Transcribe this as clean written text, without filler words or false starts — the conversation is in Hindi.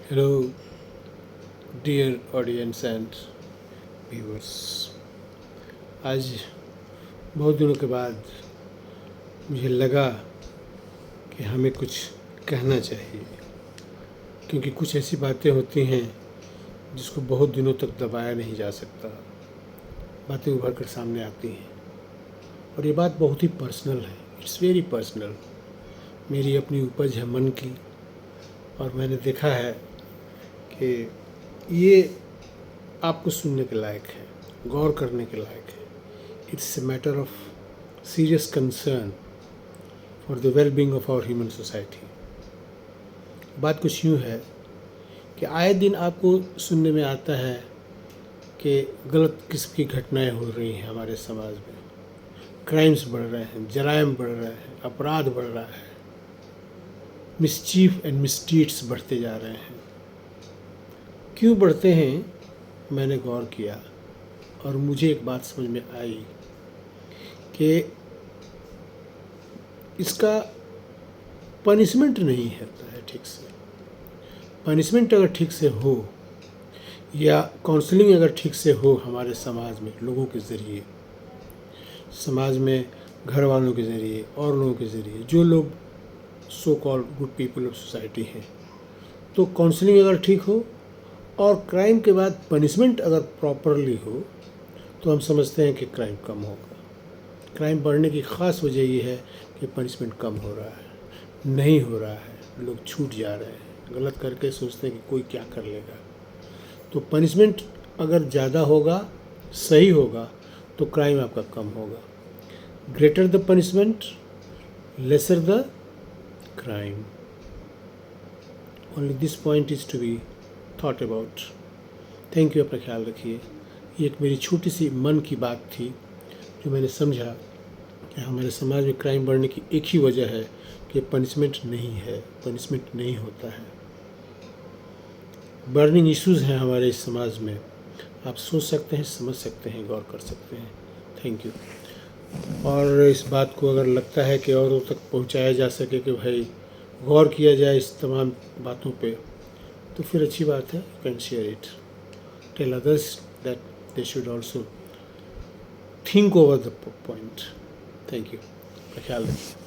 Hello, dear audience and viewers. आज बहुत दिनों के बाद मुझे लगा कि हमें कुछ कहना चाहिए, क्योंकि कुछ ऐसी बातें होती हैं जिसको बहुत दिनों तक दबाया नहीं जा सकता। बातें उभर कर सामने आती हैं और ये बात बहुत ही पर्सनल है। It's very personal. मेरी अपनी उपज है मन की, और मैंने देखा है कि ये आपको सुनने के लायक है, गौर करने के लायक है। It's a matter of serious concern for the well being of our human society. बात कुछ यूँ है कि आए दिन आपको सुनने में आता है कि गलत किस्म की घटनाएं हो रही हैं हमारे समाज में। क्राइम्स बढ़ रहे हैं, जराइम बढ़ रहे हैं, अपराध बढ़ रहा है, मिसचीफ एंड मिसडीड्स बढ़ते जा रहे हैं। क्यों बढ़ते हैं, मैंने गौर किया और मुझे एक बात समझ में आई कि इसका पनिशमेंट नहीं होता है ठीक से। पनिशमेंट अगर ठीक से हो या काउंसलिंग अगर ठीक से हो हमारे समाज में, लोगों के ज़रिए, समाज में घर वालों के ज़रिए और लोगों के ज़रिए, जो लोग so called good people of society हैं, तो काउंसलिंग अगर ठीक हो और क्राइम के बाद पनिशमेंट अगर प्रॉपरली हो तो हम समझते हैं कि क्राइम कम होगा। क्राइम बढ़ने की ख़ास वजह ये है कि पनिशमेंट कम हो रहा है, नहीं हो रहा है, लोग छूट जा रहे हैं, गलत करके सोचते हैं कि कोई क्या कर लेगा। तो पनिशमेंट अगर ज़्यादा होगा, सही होगा, तो क्राइम आपका कम होगा। Greater the punishment, lesser the crime. Only this point is to be thought about. Thank you. अपना ख्याल रखिए। ये एक मेरी छोटी सी मन की बात थी जो मैंने समझा कि हमारे समाज में क्राइम बढ़ने की एक ही वजह है कि पनिशमेंट नहीं है, पनिशमेंट नहीं होता है। बर्निंग इश्यूज़ हैं हमारे इस समाज में। आप सोच सकते हैं, समझ सकते हैं, गौर कर सकते हैं। Thank you. और इस बात को अगर लगता है कि औरों तक पहुंचाया जा सके कि भाई गौर किया जाए इस तमाम बातों पे, तो फिर अच्छी बात है। You can share it, tell others that they should also think over the point. Thank you. ख्याल रखिए।